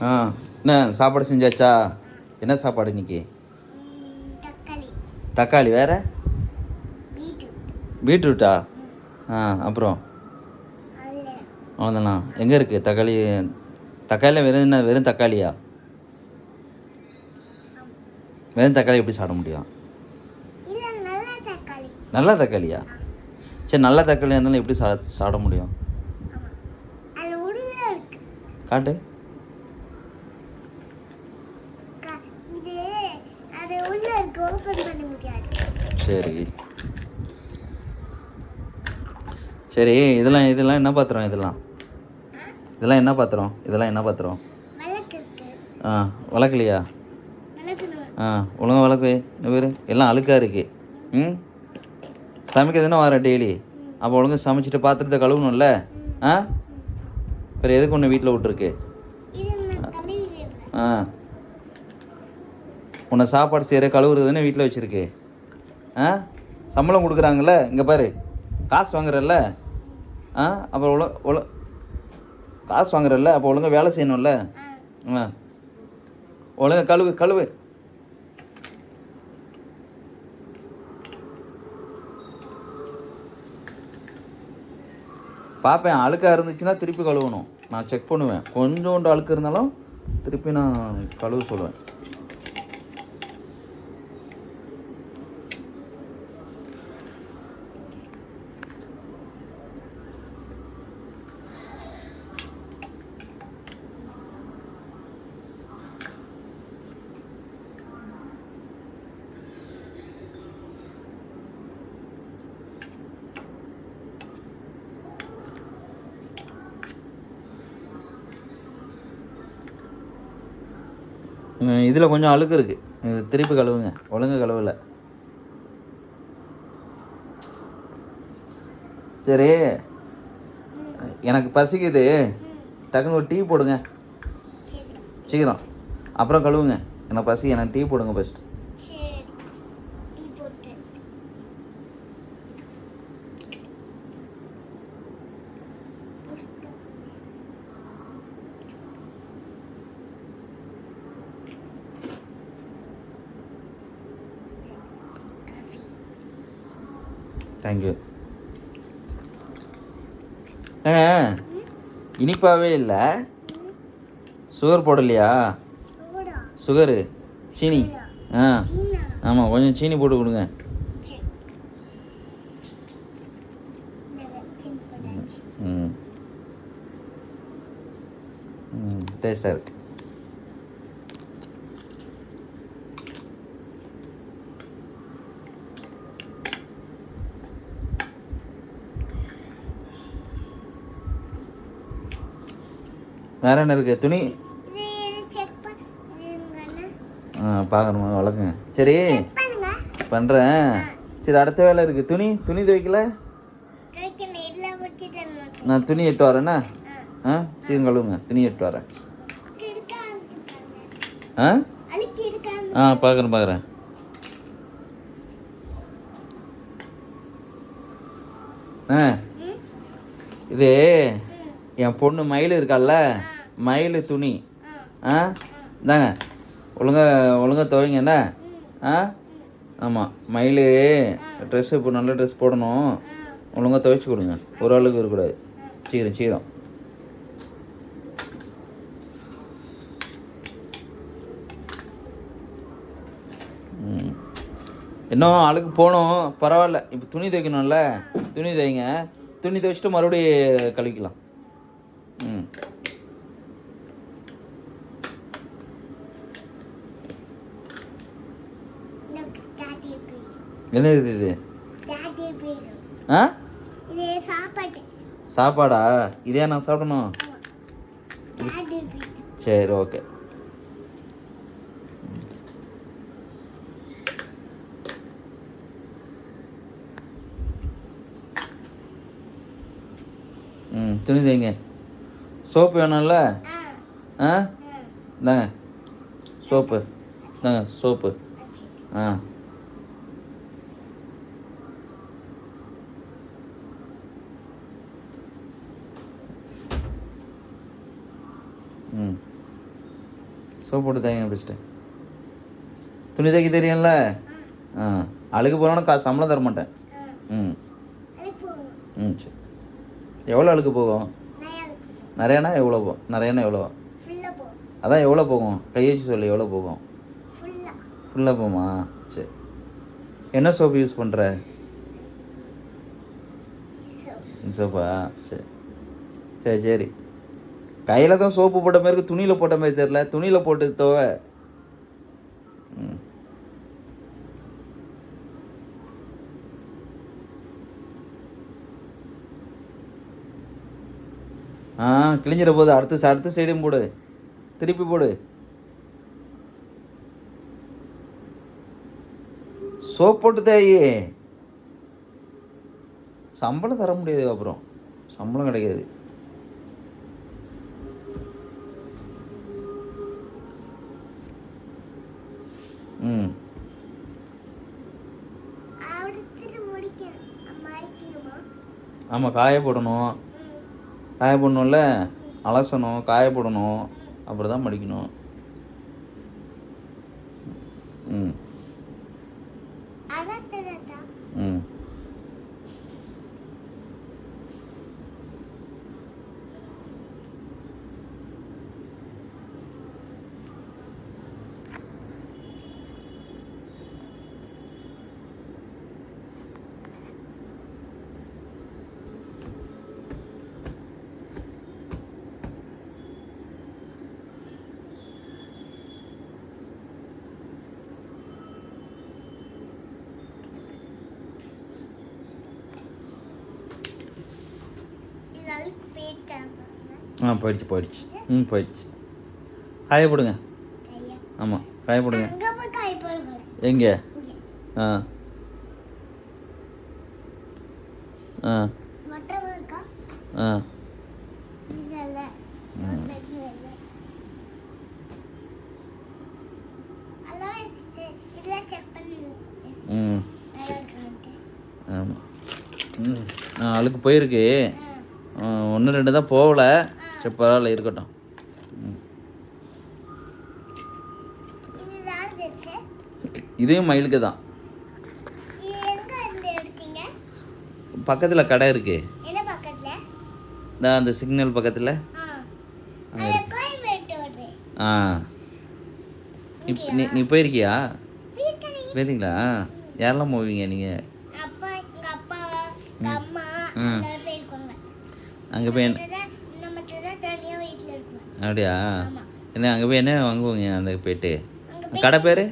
ஆ என்ன சாப்பாடு செஞ்சாச்சா? என்ன சாப்பாடு இன்னைக்கு? தக்காளி வேற? பீட்ரூட்டா? ஆ அப்புறம் அவ்வளோதானா? எங்கே இருக்குது தக்காளி? தக்காளியில் வெறும் என்ன வெறும் தக்காளியா? வெறும் தக்காளி எப்படி சாப்பிட முடியும்? நல்ல தக்காளியா? சரி, நல்ல தக்காளியாக இருந்தாலும் எப்படி சாப்பிட முடியும்? காட்டு. சரி சரி, இதெல்லாம் இதெல்லாம் என்ன பாத்திரம்? இதெல்லாம் என்ன பாத்திரம்? ஆ வளர்க்கலையா? ஆ ஒழுங்கா வளர்க்கு. இந்த பேர் எல்லாம் அழுக்காக இருக்குது. ம் சமைக்க தானே வரேன் டெய்லி. அப்போ ஒழுங்கா சமைச்சிட்டு பாத்திரத்தை கழுவணும்ல? ஆ வேறு எதுக்கு ஒன்று வீட்டில் விட்டுருக்கு? ஆ உன்னை சாப்பாடு செய்கிற கழுவுறது தானே வீட்டில் வச்சுருக்கு. ஆ சம்பளம் கொடுக்குறாங்கல்ல, இங்கே பாரு, காசு வாங்குறல்ல. ஆ அப்புறம் காசு வாங்குறல்ல, அப்போ ஒழுங்கா வேலை செய்யணும்ல. ஆ ஒழுங்கா கழுவு. பார்ப்பேன், அழுக்காக இருந்துச்சுன்னா திருப்பி கழுவணும். நான் செக் பண்ணுவேன். கொஞ்சோண்டு அழுக்கு இருந்தாலும் திருப்பி நான் கழுவ சொல்லுவேன். இதில் கொஞ்சம் அழுக்கு இருக்குது, இது திருப்பி கழுவுங்க. ஒழுங்கு கழுவலை. சரி, எனக்கு பசிக்குது, டக்குன்னு ஒரு டீ போடுங்க சீக்கிரம். அப்புறம் கழுவுங்க. எனக்கு டீ போடுங்க ஃபஸ்ட்டு. தேங்க்யூ. இனிப்பாகவே இல்லை. சுகர் போடலையா? சுகரு சீனி. ஆ ஆமாம், கொஞ்சம் சீனி போட்டு கொடுங்க. ம் டேஸ்ட்டாக இருக்கு. வேற என்ன இருக்குது? துணி பார்க்கணுமா? வளர்க்குங்க. சரி பண்ணுறேன். சரி, அடுத்த வேலை இருக்குது. துணி துவைக்கல. நான் துணி எட்டு வரேண்ணா. ஆ சீக்கிரம் கழுவுங்க. துணி எட்டு வரேன். பார்க்குறேன். இது என் பொண்ணு மயில் இருக்கால்ல, மயில் துணி. இந்தாங்க, ஒழுங்கா துவைங்க என்ன. ஆமாம், மயில் ட்ரெஸ்ஸு இப்போ நல்ல ட்ரெஸ் போடணும். ஒழுங்கா துவைச்சி கொடுங்க. ஒரு ஆளுக்கு இருக்கக்கூடாது. சீக்கிரம். இன்னும் அழுக்கு போகணும், பரவாயில்ல. இப்போ துணி துவைக்கணும்ல, துணி துவைங்க. துணி துவைச்சிட்டு மறுபடியும் கழுவிக்கலாம். என்ன இது? சாப்பாடா? இதே நான் சாப்பிடணும்? சரி, ஓகே. துணி தைங்க. சோப்பு வேணும்ல? இந்தாங்க சோப்பு. சோப் போட்டு தேங்க பிடிச்சிட்டேன். துணி தைக்க தெரியும்ல? ஆ அழுக்கு போனோன்னா சம்பளம் தர மாட்டேன். ம் ம் சரி. எவ்வளோ அழுக்கு போகும்? நிறையானா எவ்வளோ போகும்? நிறையானா எவ்வளோ? அதான் எவ்வளோ போகும்? கையை வச்சு சொல்லு, எவ்வளோ போகும்? ஃபுல்லாக போகுமா? சரி. என்ன சோப்பு யூஸ் பண்ணுற? சோப்பா? சரி சரி சரி. கையில் தான் சோப்பு போட்ட மாதிரி இருக்கு, துணியில் போட்ட மாதிரி தெரில. துணியில் போட்டு துவை. ம் ஆ கிழிஞ்சிட போகுது. அடுத்த சைடும் போடு, திருப்பி போடு. சோப் போட்டு தேய். சம்பளம் தர முடியாது, அப்புறம் சம்பளம் கிடைக்காது. ம் ஆமாம், காய போடணும். காய போடணும்ல, அலசணும், காய போடணும், அப்புறம் தான் மடிக்கணும். ம் ம் போயிடுச்சு. ம் போயிடுச்சு. காய போடுங்க. ஆமாம், காய போடுங்க. எங்கே? ஆ ஆ ஆ ம் ஆமாம். ம் அழுக்கு போயிருக்கு. 1 2 தான் போகல. சரி பரவாயில்ல, இருக்கட்டும். இதையும் மயிலுக்கு தான். பக்கத்தில் கடை இருக்கு. அந்த சிக்னல் பக்கத்தில். ஆ நீ போயிருக்கியா? போயிருக்கீங்களா? யாரெல்லாம் போவீங்க நீங்கள்? அங்கே போய் அப்படியா? என்ன அங்கே போய் என்ன வாங்குவோங்க அந்த போய்ட்டு? கடை பேர்?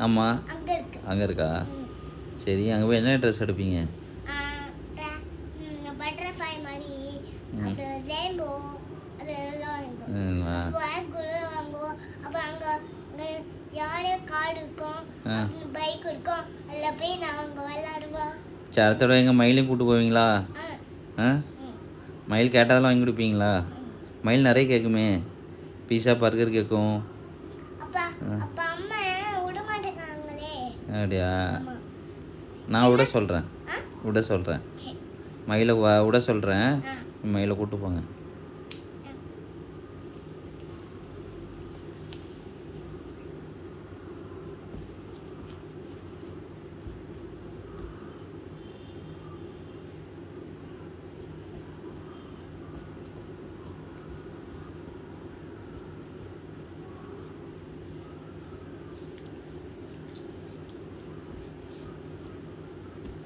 ஆமாம், அங்கே இருக்கா? சரி, அங்கே போய் என்ன ட்ரெஸ் எடுப்பீங்க? சரி, அடுத்த தடவை எங்கள் மயிலையும் கூப்பிட்டு போவீங்களா? ஆ மயில் கேட்டதெல்லாம் வாங்கி கொடுப்பீங்களா? மயில் நிறைய கேட்குமே, பீஸா பர்கர் கேட்கும். அப்படியா? நான் விட சொல்கிறேன். மயிலை விட சொல்கிறேன். மயிலை கூப்பிட்டு போங்க.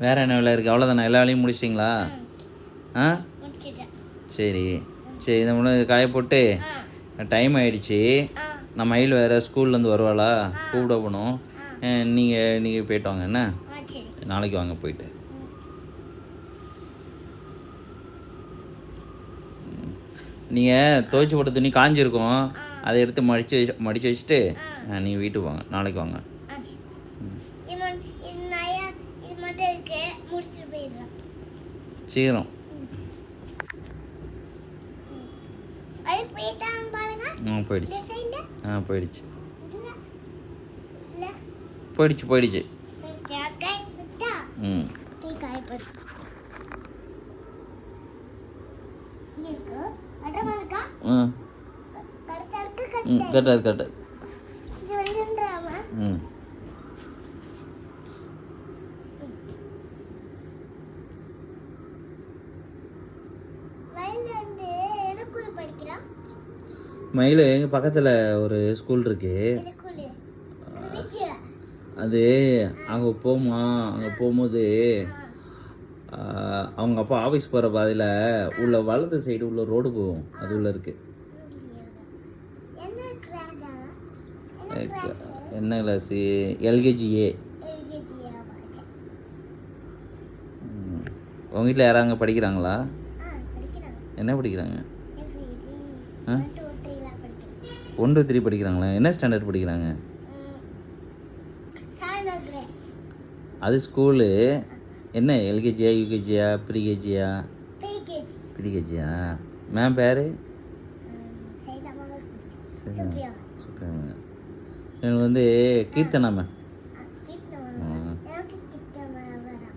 வேறு என்ன வேலை இருக்குது? அவ்வளோதானே? எல்லா வேலையும் முடிச்சிட்டிங்களா? ஆ சரி சரி. இந்த முன்னாடி காய போட்டு டைம் ஆகிடுச்சி. நான் மயில் வேறு ஸ்கூல்லேருந்து வருவாளா, கூப்பிட போகணும். நீங்கள் போயிட்டு வாங்க. என்ன நாளைக்கு வாங்க போயிட்டு. நீங்கள் துவைச்சி போட்ட துணி காஞ்சிருக்கும், அதை எடுத்து மடித்து வச்சுட்டு நீங்கள் வீட்டுக்கு வாங்க. நாளைக்கு வாங்க. சீக்கிரம். போயிடுச்சு. ம் கரெக்டாக இது வந்துன்றாமா ம் வயல்ல வந்து எனக்குள்ள படிக்கிறான் மயில் எங்கள் பக்கத்தில் ஒரு ஸ்கூல் இருக்குது. எனக்குள்ள அது விஜய அது அங்கே போகும்போது அவங்க அப்பா ஆஃபீஸ் போகிற பாதையில் உள்ள வலது சைடு உள்ள ரோடு போகும். அது உள்ள இருக்குது. என்ன கிராடா என்ன கிளாஸ் என்ன கிளாஸு? எல்கேஜிஏ. எல்கேஜியா வாச்சா உங்கள் வீட்டில் யாராங்க படிக்கிறாங்களா? படிக்கிறாங்க என்ன படிக்கிறாங்க? ஆ? 1 2 3 ல படிக்கிறாங்க. 1 2 3 படிக்கிறாங்களா? என்ன ஸ்டாண்டர்ட் படிக்கிறாங்க? சானா கிரேஸ் அது ஸ்கூலு. என்ன எல்கேஜியா யூகேஜியா ப்ரீகேஜியா? பிகேஜி ப்ரீகேஜியா? மேம் பேர்? Saitama Supriya super. எனக்கு வந்து கீர்த்தனா மேம். கிட்டமா எனக்கு கிட்டமா வரா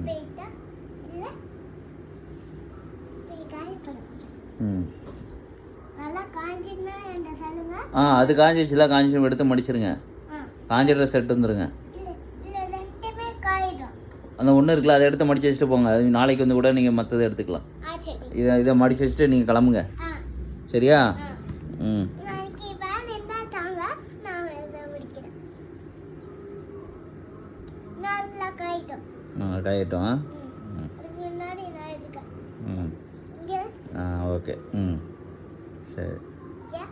பேட்டா இல்ல போய் காய் படம் நல்லா காஞ்சினா என்ன சொல்லுங்க. அது காஞ்சிடுச்சுல. காஞ்சி எடுத்து மடிச்சிருங்க. காஞ்சி ட்ரெஸ் எடுத்து வந்துருங்க. இல்ல இல்ல ரெண்டுமே காயிடும். அந்த ஒன்று இருக்குல்ல, அதை எடுத்து மடிச்சு வச்சுட்டு போங்க. அது நாளைக்கு வந்து கூட நீங்கள் மற்றதை எடுத்துக்கலாம். சரி இதை மடிச்சு வச்சுட்டு நீங்கள் கிளம்புங்க. சரியா? ம் நாளைக்கு வேன் என்ன தாங்க நான் இதை முடிக்கிறேன். நல்லா காயிடும். காயட்டும். அதுக்கு முன்னாடி நான் இருக்கேன். ம் இங்கே ஓகே. சரி இங்கே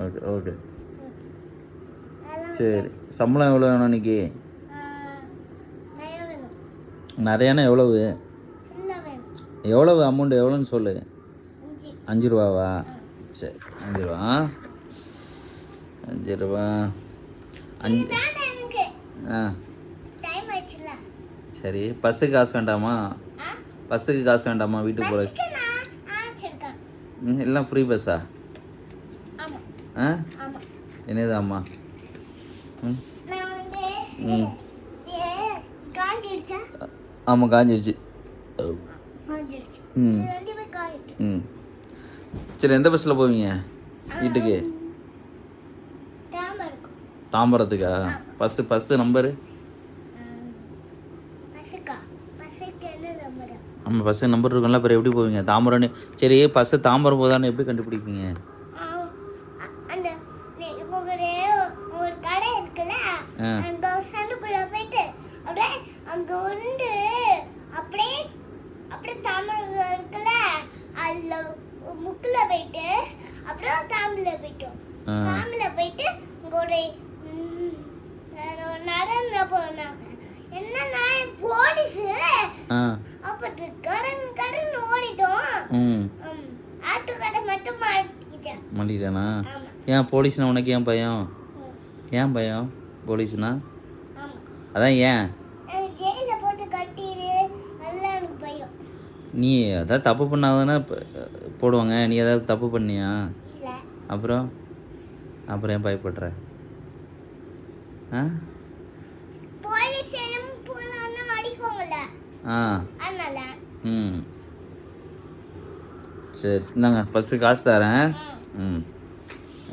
ஓகே ஓகே அதெல்லாம் சரி. சம்பளம் எவ்வளோ வேணும் இன்னைக்கு? நயா வேணும். நிறையானா எவ்வளவு? ஃபுல்லாக வேணும். எவ்வளவு அமௌண்ட் எவ்வளோன்னு சொல்லு. 5 5 ரூபாவா? சரி 5 ரூபா. 5 ரூபா. வேண்டாம் எனக்கு ஆ டைம் ஆயிடுச்சுல. சரி. பஸ்ஸுக்கு காசு வேண்டாமா? பஸ்ஸுக்கு காசு வேண்டாமா வீட்டுக்கு போகிற? பஸ்ஸுக்கு நான் வச்சிருக்கேன். எல்லாம் ஃப்ரீ பஸ்ஸா? ஆமாம் ஆ ஆமாம். என்னது அம்மா? நான் வந்து ம் காஞ்சிடுச்சா? ஆமாம் காஞ்சிடுச்சு. காஞ்சிடுச்சு. ம் இது ரெண்டுமே காயிட்டு. ம் சரி. எந்த பஸ்ஸில் போவீங்க வீட்டுக்கு? தாமரை இருக்கும். தாம்பரத்துக்கா? Bus number? பஸ்ஸுக்கு என்ன நம்பர்? ஆமாம் பஸ்ஸு நம்பர் இருக்கும்ல. அப்புறம் எப்படி போவீங்க தாம்பரம்னு? சரி பஸ்ஸு தாம்பரம் போதான்னு எப்படி கண்டுபிடிப்பீங்க? அந்த ஒரு கடை இருக்குல்ல, அங்கே சந்துக்குள்ள போயிட்டு அப்படியே அங்கே உண்டு அப்படியே அப்படியே தாமரை இருக்குல்ல, அதில் முக்கில் போயிட்டு அப்புறம் தாமில் போயிட்டோம். தாமில் போயிட்டு அங்கே ஒரு நடந்து போனாங்க. என்னன்னா போலீஸு அப்படி கடன் ஓடிட்டோம். ஆட்டுக்கடை மட்டும் மாட்டிக்கிட்டானா? ஏன் போலீஸ்னா உனக்கு ஏன் பயம்? ஏன் பயம் போலீஸ்னா? அதான் ஏன் ஜெயிலில் போட்டு கட்டிடு நல்லா எனக்கு பயம். நீ அதான் தப்பு பண்ணாதானே போடுவாங்க. நீ ஏதாவது தப்பு பண்ணியா? இல்லை. அப்புறம் ஏன் பயப்படுற? போலீஸ் போனா அடிக்கும்ல, அதனால. சரி இந்தாங்க ஃபஸ்ட்டு காசு தரேன்.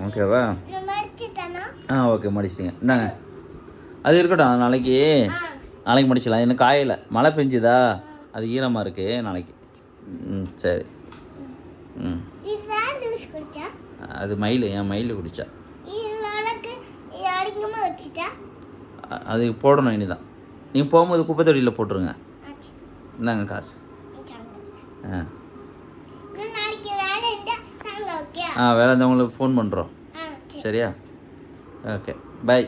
ஓகேவா? ஓகே மடிச்சிட்டிங்க. இந்தாங்க அது இருக்கட்டும். நாளைக்கு மடிச்சிடலாம். எனக்கு காயலை. மழை பெஞ்சுதா, அது ஈரமாக இருக்குது நாளைக்கு. சரி. அது என் மயில் குடிச்சா. அது போடணும் இனிதான். நீ போகும்போது குப்பை தொட்டியில் போட்டுருங்க. இந்தாங்க காசு. வேலை இருந்தவங்களுக்கு ஃபோன் பண்ணுறோம். சரியா? Okay bye.